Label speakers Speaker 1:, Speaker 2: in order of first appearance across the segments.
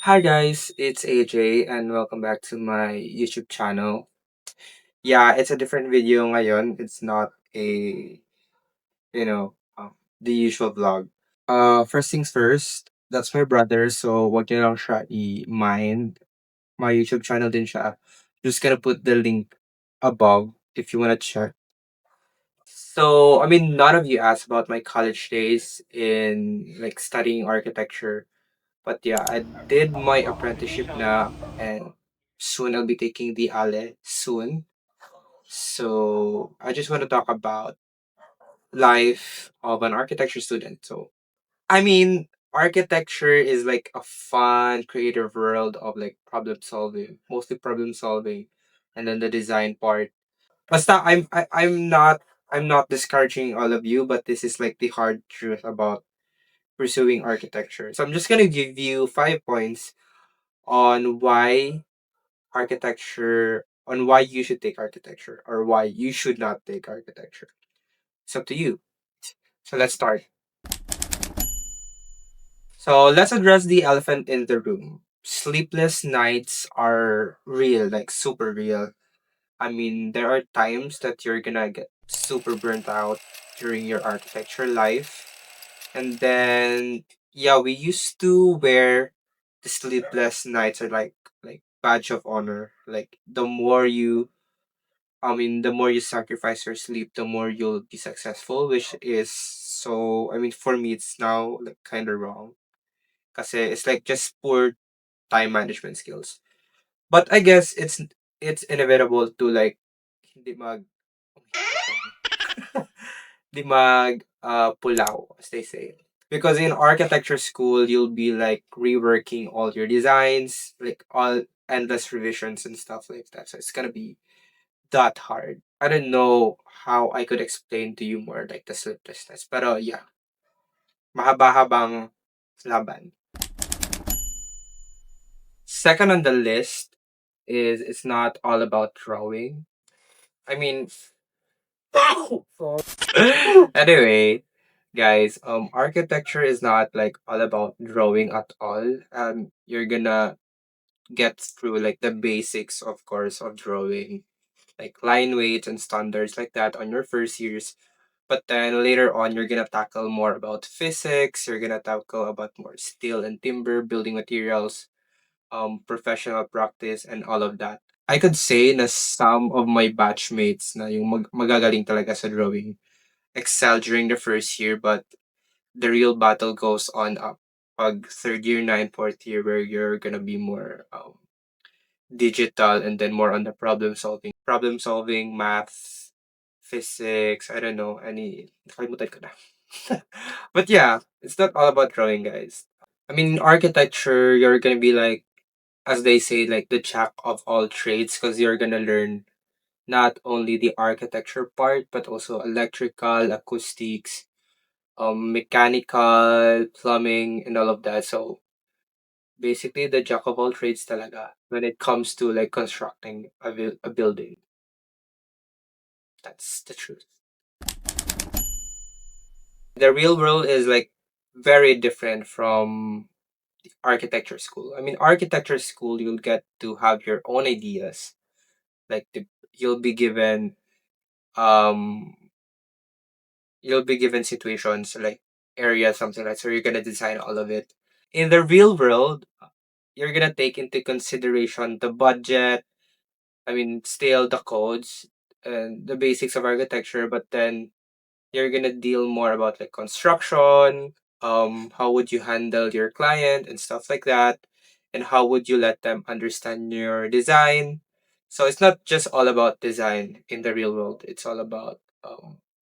Speaker 1: Hi guys, it's AJ and welcome back to my YouTube channel. Yeah, it's a different video ngayon. It's not the usual vlog. First things first, that's my brother, so wag niyo lang siya i-mind. My YouTube channel din siya. Just gonna put the link above if you wanna check. So, I mean, none of you asked about my college days in like studying architecture. But yeah, I did my apprenticeship now and soon I'll be taking the ALE soon. So I just want to talk about life of an architecture student. So I mean architecture is like a fun creative world of like problem solving, mostly problem solving, and then the design part. Basta I'm not discouraging all of you, but this is like the hard truth about pursuing architecture. So I'm just gonna give you 5 points on why you should take architecture or why you should not take architecture. It's up to you. So let's start. So let's address the elephant in the room. Sleepless nights are real, like super real. I mean, there are times that you're gonna get super burnt out during your architecture life. And then yeah, we used to wear the sleepless nights are like badge of honor. Like the more you sacrifice your sleep, the more you'll be successful, which is so, I mean, for me, it's now like kind of wrong. Kasi it's like just poor time management skills. But I guess it's inevitable to like, hindi mag, di mag, pulaw, as they say. Because in architecture school, you'll be like reworking all your designs, like all endless revisions and stuff like that. So it's gonna be that hard. I don't know how I could explain to you more like the sleeplessness. Pero yeah, mahaba-habang laban. Second on the list is it's not all about drawing. I mean, anyway, guys, architecture is not like all about drawing at all. You're gonna get through like the basics, of course, of drawing, like line weights and standards like that on your first years. But then later on, you're gonna tackle more about physics. You're gonna tackle about more steel and timber, building materials, professional practice, and all of that. I could say na some of my batchmates na yung magagaling talaga sa drawing excel during the first year, but the real battle goes on up. Pag third year na and fourth year, where you're gonna be more digital and then more on the problem solving, math, physics, I don't know, nakalimutan ko na. But yeah, it's not all about drawing, guys. I mean, in architecture, you're gonna be like, as they say, like the jack of all trades, because you're gonna learn not only the architecture part, but also electrical, acoustics, mechanical, plumbing, and all of that. So basically, the jack of all trades talaga when it comes to like constructing a building. That's the truth. The real world is like very different from architecture school. I mean, architecture school, you'll get to have your own ideas. Like you'll be given um you'll be given situations like areas, something like so you're gonna design all of it. In the real world, you're gonna take into consideration the budget, I mean still the codes and the basics of architecture, but then you're gonna deal more about like construction, how would you handle your client and stuff like that, and how would you let them understand your design. So it's not just all about design in the real world, it's all about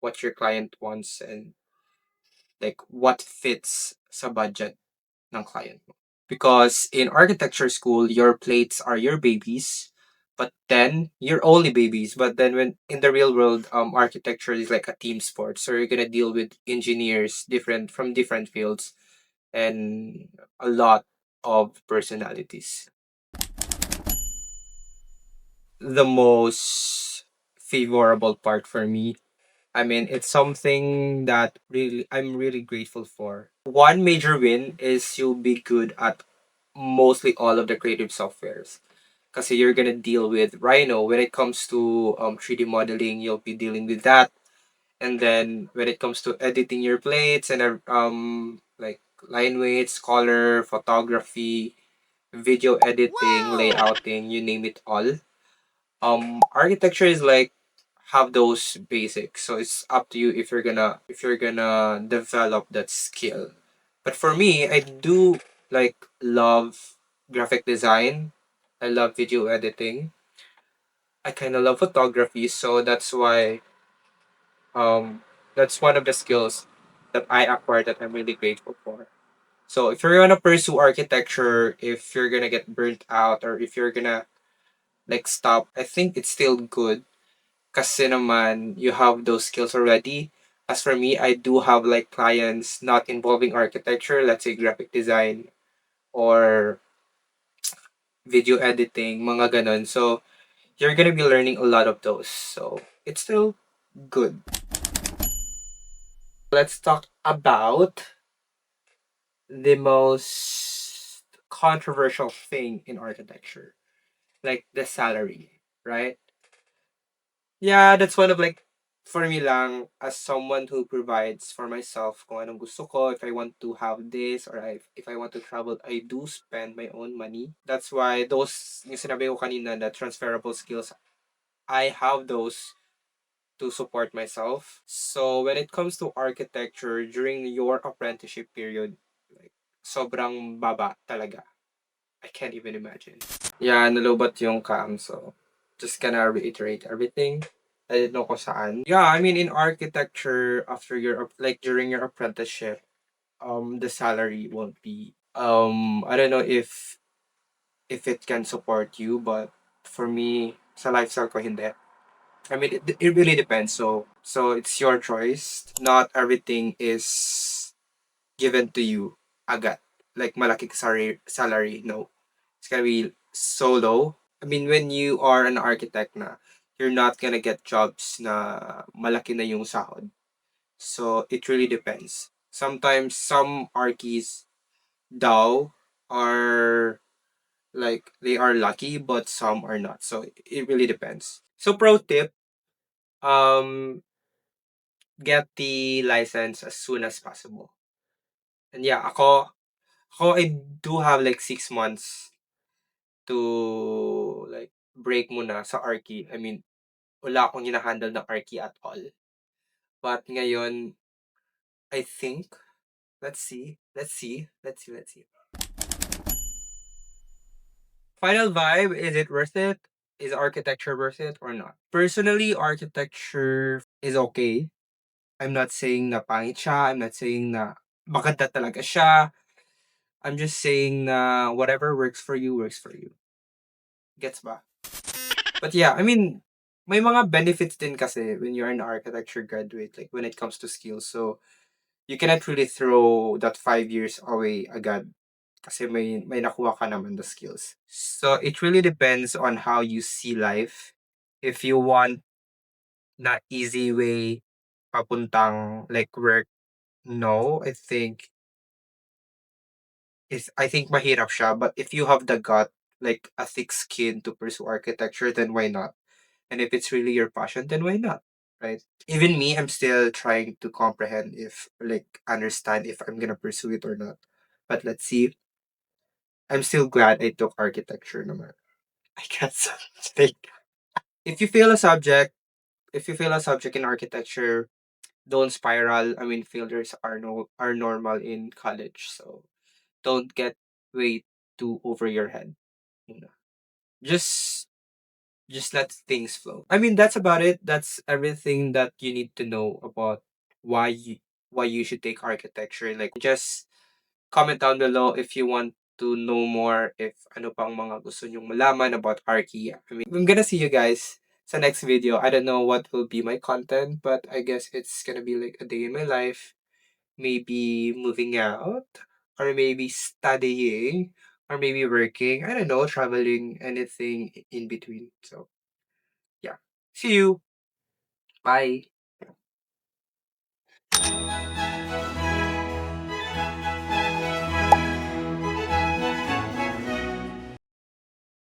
Speaker 1: what your client wants and like what fits sa budget ng client mo. Because in architecture school, your plates are your babies, but then you're only babies. But then when in the real world, architecture is like a team sport. So you're gonna deal with engineers different from different fields and a lot of personalities. The most favorable part for me, I mean, it's something that really I'm really grateful for. One major win is you'll be good at mostly all of the creative softwares. Because you're gonna deal with Rhino when it comes to 3D modeling. You'll be dealing with that, and then when it comes to editing your plates and like line weights, color, photography, video editing, layouting, you name it all. Architecture is like have those basics, so it's up to you if you're gonna develop that skill. But for me, I do like love graphic design. I love video editing. I kind of love photography, so um that's one of the skills that I acquired that I'm really grateful for. So if you're gonna pursue architecture, if you're gonna get burnt out, or if you're gonna like stop, I think it's still good kasi naman you have those skills already. As for me, I do have like clients not involving architecture, let's say graphic design or video editing, mga ganon. So you're gonna be learning a lot of those. So it's still good. Let's talk about the most controversial thing in architecture, like the salary, right? Yeah, that's one of like for me lang as someone who provides for myself kung anong gusto ko, if I want to have this or if I want to travel, I do spend my own money. That's why those yung sinabi ko kanina na transferable skills, I have those to support myself. So when it comes to architecture during your apprenticeship period, like sobrang baba talaga. I can't even imagine. Yeah, nalobat yung cam, so just gonna reiterate everything. I didn't know kung saan. Yeah, I mean in architecture after your like during your apprenticeship, the salary won't be I don't know if it can support you, but for me sa lifestyle ko hindi. I mean it really depends. So it's your choice. Not everything is given to you agad. Like malaki salary, no. It's gonna be so low. I mean, when you are an architect na, you're not gonna get jobs na malaki na yung sahod. So it really depends. Sometimes some archis daw are like they are lucky, but some are not. So it really depends. So pro tip, um, get the license as soon as possible. And yeah, ako I do have like 6 months to like break muna sa ARKI. I mean, wala akong hinahandle ng ARKI at all. But ngayon, I think, let's see. Final vibe, is it worth it? Is architecture worth it or not? Personally, architecture is okay. I'm not saying na pangit siya. I'm not saying na maganda talaga siya. I'm just saying na whatever works for you, works for you. Gets ba? But yeah, I mean, may mga benefits din kasi when you're an architecture graduate, like when it comes to skills. So, you cannot really throw that 5 years away agad kasi may nakuha ka naman the skills. So, it really depends on how you see life. If you want na easy way papuntang like work, no, I think mahirap siya. But if you have the gut, like a thick skin to pursue architecture, then why not? And if it's really your passion, then why not? Right? Even me, I'm still trying to comprehend if like understand if I'm gonna pursue it or not. But let's see. I'm still glad I took architecture naman. I guess like if you fail a subject, if you fail a subject in architecture, don't spiral. I mean failures are are normal in college. So don't get way too over your head. You know. Just just let things flow. I mean, that's about it. That's everything that you need to know about why you should take architecture. Like, just comment down below if you want to know more. If ano pang mga gusto nyong malaman about Arki. I mean, I'm gonna see you guys sa next video. I don't know what will be my content, but I guess it's gonna be like a day in my life. Maybe moving out, or maybe studying, or maybe working. I don't know, traveling, anything in between. So yeah. See you. Bye.